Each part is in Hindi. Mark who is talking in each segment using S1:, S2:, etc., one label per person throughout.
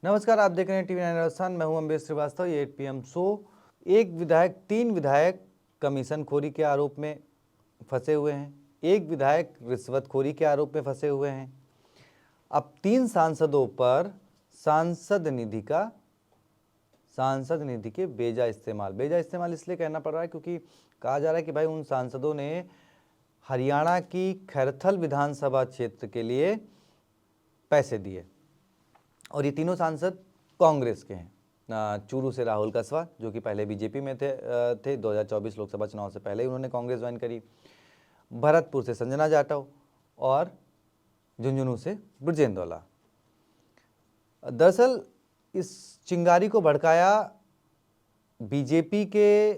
S1: नमस्कार, आप देख रहे हैं टीवी 9 राजस्थान। मैं हूं अम्बेश श्रीवास्तव। ये 8 PM शो। तीन विधायक कमीशनखोरी के आरोप में फंसे हुए हैं। एक विधायक रिश्वतखोरी के आरोप में फंसे हुए हैं। अब 3 सांसदों पर सांसद निधि के बेजा इस्तेमाल इसलिए कहना पड़ रहा है क्योंकि कहा जा रहा है कि भाई उन सांसदों ने हरियाणा की खैरथल विधानसभा क्षेत्र के लिए पैसे दिए और ये तीनों सांसद कांग्रेस के हैं। चूरू से राहुल कस्वा, जो कि पहले बीजेपी में थे 2024 लोकसभा चुनाव से पहले ही उन्होंने कांग्रेस ज्वाइन करी। भरतपुर से संजना जाटव और झुंझुनू से ब्रजेंद्र। दरअसल इस चिंगारी को भड़काया बीजेपी के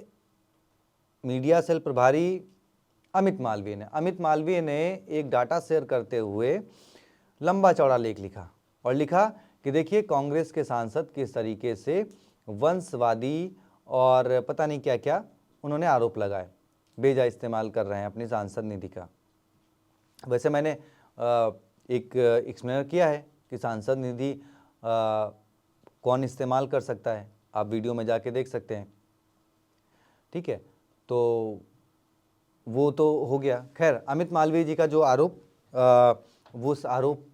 S1: मीडिया सेल प्रभारी अमित मालवीय ने एक डाटा शेयर करते हुए लंबा चौड़ा लेख लिखा और लिखा कि देखिए कांग्रेस के सांसद किस तरीके से वंशवादी और पता नहीं क्या क्या उन्होंने आरोप लगाए, बेजा इस्तेमाल कर रहे हैं अपनी सांसद निधि का। वैसे मैंने एक एक्सप्लेनर किया है कि सांसद निधि कौन इस्तेमाल कर सकता है, आप वीडियो में जाके देख सकते हैं। ठीक है, तो वो तो हो गया। खैर, अमित मालवीय जी का जो आरोप वो उस आरोप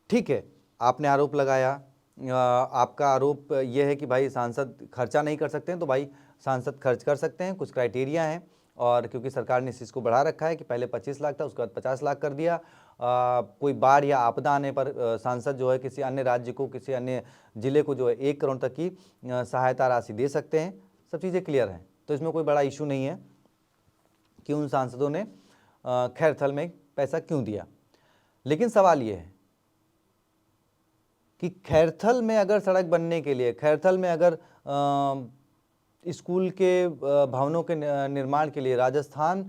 S1: ठीक है, आपने आरोप लगाया। आपका आरोप यह है कि भाई सांसद खर्चा नहीं कर सकते हैं, तो भाई सांसद खर्च कर सकते हैं, कुछ क्राइटेरिया हैं। और क्योंकि सरकार ने इस चीज़ को बढ़ा रखा है कि पहले 25 लाख था, उसके बाद 50 लाख कर दिया। कोई बाढ़ या आपदा आने पर सांसद जो है किसी अन्य राज्य को, किसी अन्य जिले को जो है 1 करोड़ तक की सहायता राशि दे सकते हैं। सब चीज़ें क्लियर हैं, तो इसमें कोई बड़ा इशू नहीं है कि उन सांसदों ने खैरथल में पैसा क्यों दिया। लेकिन सवाल ये है कि खैरथल में अगर सड़क बनने के लिए, खैरथल में अगर स्कूल के भवनों के निर्माण के लिए राजस्थान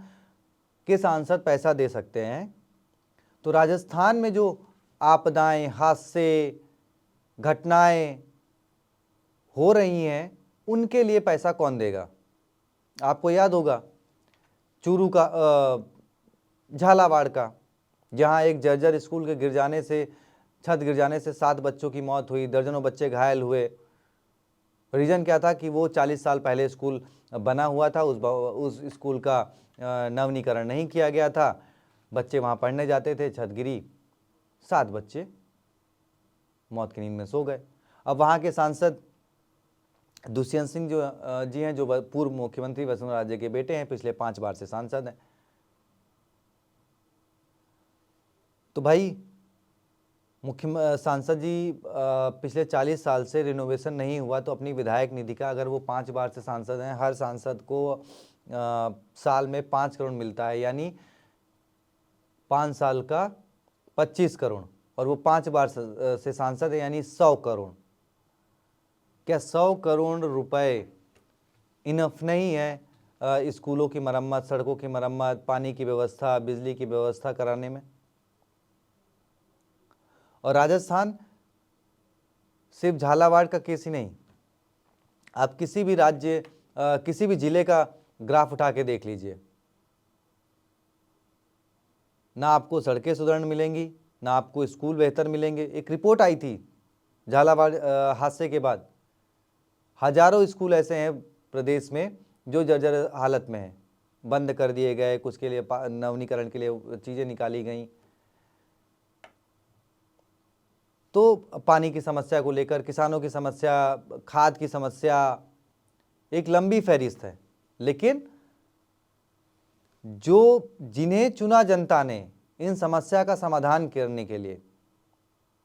S1: के सांसद पैसा दे सकते हैं, तो राजस्थान में जो आपदाएं, हादसे, घटनाएं हो रही हैं उनके लिए पैसा कौन देगा। आपको याद होगा चूरू का, झालावाड़ का, जहां एक जर्जर स्कूल के छत गिर जाने से 7 बच्चों की मौत हुई, दर्जनों बच्चे घायल हुए। रीज़न क्या था कि वो 40 साल पहले स्कूल बना हुआ था, उस स्कूल का नवीनीकरण नहीं किया गया था। बच्चे वहाँ पढ़ने जाते थे, छत गिरी, 7 बच्चे मौत की नींद में सो गए। अब वहाँ के सांसद दुष्यंत सिंह जी हैं, जो पूर्व मुख्यमंत्री वसुंधरा राजे के बेटे हैं, पिछले 5 बार से सांसद हैं। तो भाई मुख्य सांसद जी पिछले 40 साल से रिनोवेशन नहीं हुआ, तो अपनी विधायक निधि का, अगर वो 5 बार से सांसद हैं, हर सांसद को साल में 5 करोड़ मिलता है, यानी 5 साल का 25 करोड़, और वो 5 बार से सांसद है यानी 100 करोड़। क्या 100 करोड़ रुपए इनफ नहीं है स्कूलों की मरम्मत, सड़कों की मरम्मत, पानी की व्यवस्था, बिजली की व्यवस्था कराने में? और राजस्थान सिर्फ झालावाड़ का केस ही नहीं, आप किसी भी राज्य, किसी भी जिले का ग्राफ उठा के देख लीजिए, ना आपको सड़कें सुधरण मिलेंगी, ना आपको स्कूल बेहतर मिलेंगे। एक रिपोर्ट आई थी झालावाड़ हादसे के बाद, हजारों स्कूल ऐसे हैं प्रदेश में जो जर्जर हालत में हैं, बंद कर दिए गए, कुछ के लिए नवीनीकरण के लिए चीज़ें निकाली गई। तो पानी की समस्या को लेकर, किसानों की समस्या, खाद की समस्या, एक लंबी फहरिस्त है। लेकिन जिन्हें चुना जनता ने इन समस्या का समाधान करने के लिए,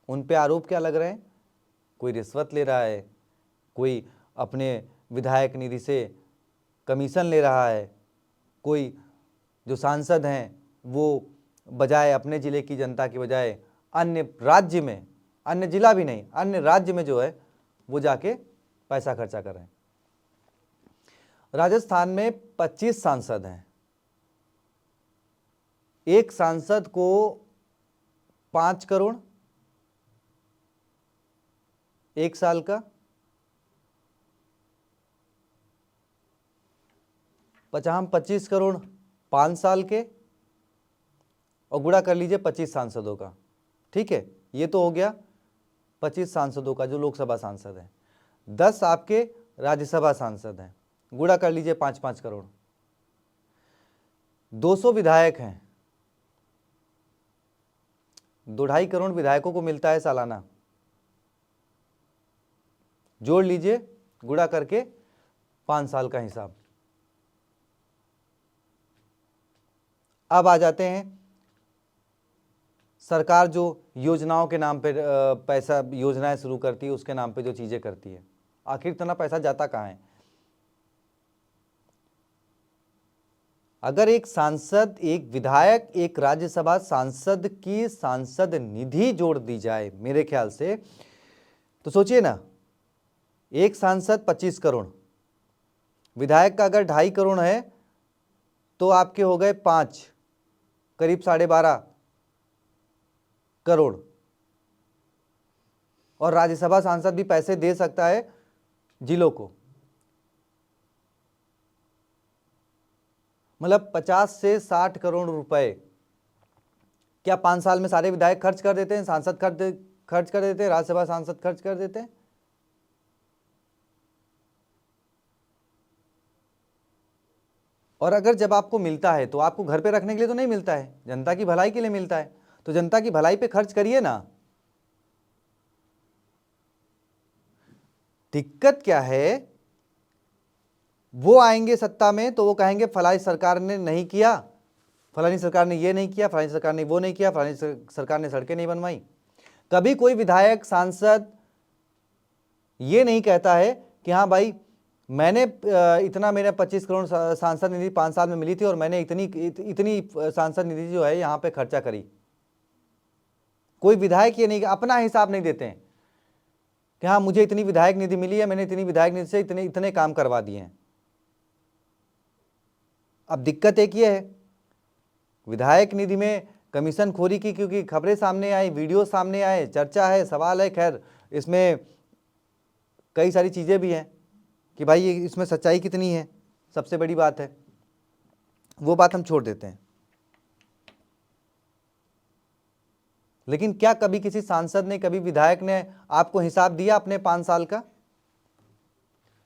S1: उन पे आरोप क्या लग रहे हैं? कोई रिश्वत ले रहा है, कोई अपने विधायक निधि से कमीशन ले रहा है, कोई जो सांसद हैं वो बजाय अपने ज़िले की जनता की बजाय अन्य राज्य में, अन्य जिला भी नहीं, अन्य राज्य में जो है वो जाके पैसा खर्चा कर रहे हैं। राजस्थान में 25 सांसद हैं, एक सांसद को 5 करोड़ एक साल का, 25 करोड़ 5 साल के, और गुणा कर लीजिए 25 सांसदों का। ठीक है, ये तो हो गया 25 सांसदों का जो लोकसभा सांसद हैं, 10 आपके राज्यसभा सांसद हैं, गुणा कर लीजिए 5-5 करोड़, 200 विधायक हैं, 2-2.5 करोड़ विधायकों को मिलता है सालाना, जोड़ लीजिए गुणा करके 5 साल का हिसाब। अब आ जाते हैं सरकार जो योजनाओं के नाम पे पैसा योजनाएं शुरू करती है, उसके नाम पे जो चीजें करती है, आखिर इतना पैसा जाता कहाँ है? अगर एक सांसद, एक विधायक, एक राज्यसभा सांसद की सांसद निधि जोड़ दी जाए मेरे ख्याल से, तो सोचिए ना, एक सांसद 25 करोड़, विधायक का अगर 2.5 करोड़ है तो आपके हो गए 5, करीब 12.5 करोड़। और राज्यसभा सांसद भी पैसे दे सकता है जिलों को, मतलब 50 से 60 करोड़ रुपए। क्या 5 साल में सारे विधायक खर्च कर देते हैं, सांसद खर्च कर देते हैं, राज्यसभा सांसद खर्च कर देते हैं? और अगर जब आपको मिलता है तो आपको घर पे रखने के लिए तो नहीं मिलता है, जनता की भलाई के लिए मिलता है, तो जनता की भलाई पे खर्च करिए ना। दिक्कत क्या है, वो आएंगे सत्ता में तो वो कहेंगे फलानी सरकार ने नहीं किया, फलानी सरकार ने ये नहीं किया, फलानी सरकार ने वो नहीं किया, फलानी सरकार ने सड़कें नहीं बनवाई। कभी कोई विधायक सांसद ये नहीं कहता है कि हाँ भाई मैंने इतना, मेरा 25 करोड़ सांसद निधि 5 साल में मिली थी और मैंने इतनी सांसद निधि जो है यहाँ पे खर्चा करी। कोई विधायक ये नहीं, अपना हिसाब नहीं देते हैं कि हाँ मुझे इतनी विधायक निधि मिली है, मैंने इतनी विधायक निधि से इतने काम करवा दिए हैं। अब दिक्कत एक ये है, विधायक निधि में कमीशन खोरी की क्योंकि खबरें सामने आई, वीडियो सामने आए, चर्चा है, सवाल है, खैर इसमें कई सारी चीज़ें भी हैं कि भाई इसमें सच्चाई कितनी है, सबसे बड़ी बात है, वो बात हम छोड़ देते हैं। लेकिन क्या कभी किसी सांसद ने, कभी विधायक ने आपको हिसाब दिया अपने 5 साल का?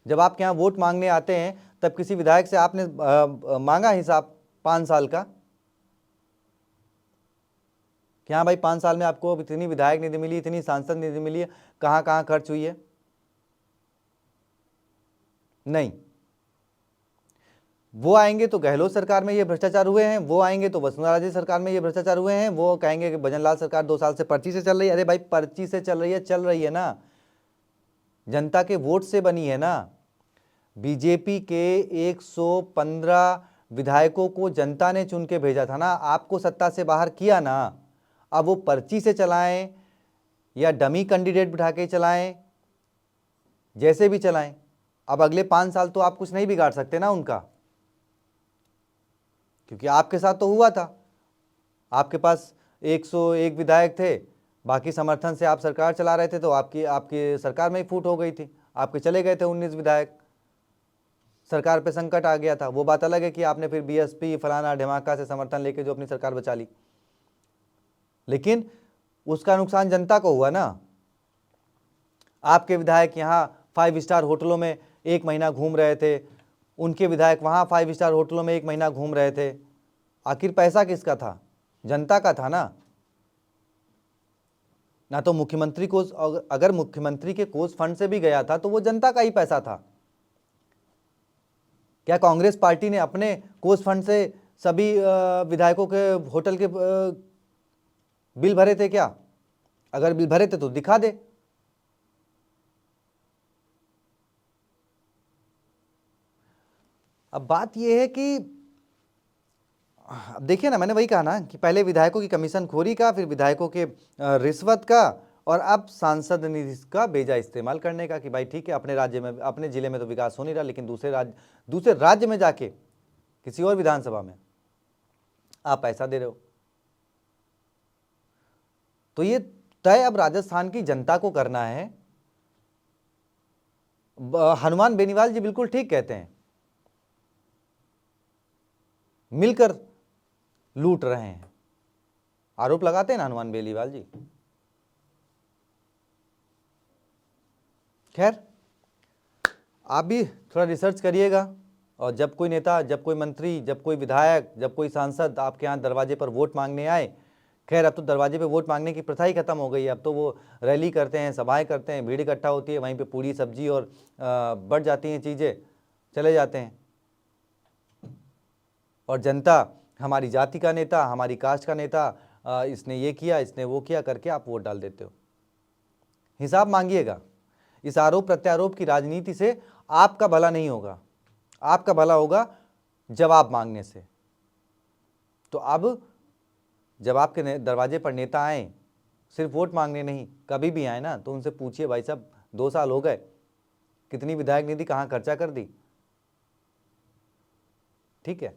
S1: जब आपके यहाँ वोट मांगने आते हैं तब किसी विधायक से आपने मांगा हिसाब 5 साल का कि हाँ भाई 5 साल में आपको इतनी विधायक निधि मिली, इतनी सांसद निधि मिली है, कहाँ कहाँ खर्च हुई है? नहीं। वो आएंगे तो गहलोत सरकार में ये भ्रष्टाचार हुए हैं, वो आएंगे तो वसुंधरा राजे सरकार में ये भ्रष्टाचार हुए हैं, वो कहेंगे कि भजनलाल सरकार 2 साल से पर्ची से चल रही है। अरे भाई पर्ची से चल रही है ना, जनता के वोट से बनी है ना। बीजेपी के 115 विधायकों को जनता ने चुन के भेजा था ना, आपको सत्ता से बाहर किया ना। अब वो पर्ची से चलाएं या डमी कैंडिडेट बिठा के चलाएं, जैसे भी चलाएं, अब अगले 5 साल तो आप कुछ नहीं बिगाड़ सकते ना उनका, क्योंकि आपके साथ तो हुआ था। आपके पास 101 विधायक थे, बाकी समर्थन से आप सरकार चला रहे थे, तो आपकी सरकार में ही फूट हो गई थी, आपके चले गए थे 19 विधायक, सरकार पे संकट आ गया था। वो बात अलग है कि आपने फिर बीएसपी फलाना ढिमाका से समर्थन लेके जो अपनी सरकार बचा ली, लेकिन उसका नुकसान जनता को हुआ ना। आपके विधायक यहाँ 5 स्टार होटलों में 1 महीना घूम रहे थे, उनके विधायक वहाँ 5 स्टार होटलों में 1 महीना घूम रहे थे। आखिर पैसा किसका था? जनता का था ना। ना तो मुख्यमंत्री को, अगर मुख्यमंत्री के कोष फंड से भी गया था तो वो जनता का ही पैसा था। क्या कांग्रेस पार्टी ने अपने कोष फंड से सभी विधायकों के होटल के बिल भरे थे क्या? अगर बिल भरे थे तो दिखा दे। अब बात यह है कि अब देखिए ना, मैंने वही कहा ना कि पहले विधायकों की कमीशन खोरी का, फिर विधायकों के रिश्वत का, और अब सांसद निधि का बेजा इस्तेमाल करने का कि भाई ठीक है अपने राज्य में, अपने जिले में तो विकास हो नहीं रहा, लेकिन दूसरे राज्य में जाके किसी और विधानसभा में आप पैसा दे रहे हो। तो ये तय अब राजस्थान की जनता को करना है। हनुमान बेनीवाल जी बिल्कुल ठीक कहते हैं, मिलकर लूट रहे हैं, आरोप लगाते हैं ना हनुमान बेनीवाल जी। खैर, आप भी थोड़ा रिसर्च करिएगा, और जब कोई नेता, जब कोई मंत्री, जब कोई विधायक, जब कोई सांसद आपके यहाँ दरवाजे पर वोट मांगने आए, खैर अब तो दरवाजे पे वोट मांगने की प्रथा ही खत्म हो गई है। अब तो वो रैली करते हैं, सभाएं करते हैं, भीड़ इकट्ठा होती है, वहीं पे पूरी सब्जी और बढ़ जाती हैं चीज़ें, चले जाते हैं। और जनता हमारी जाति का नेता, हमारी कास्ट का नेता, इसने ये किया, इसने वो किया करके आप वोट डाल देते हो। हिसाब मांगिएगा। इस आरोप प्रत्यारोप की राजनीति से आपका भला नहीं होगा, आपका भला होगा जवाब मांगने से। तो अब जब आपके दरवाजे पर नेता आए, सिर्फ वोट मांगने नहीं, कभी भी आए ना, तो उनसे पूछिए, भाई साहब 2 साल हो गए, कितनी विधायक निधि कहाँ खर्चा कर दी। ठीक है।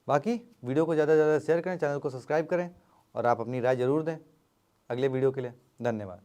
S1: बाकी वीडियो को ज़्यादा से ज़्यादा शेयर करें, चैनल को सब्सक्राइब करें, और आप अपनी राय जरूर दें अगले वीडियो के लिए। धन्यवाद।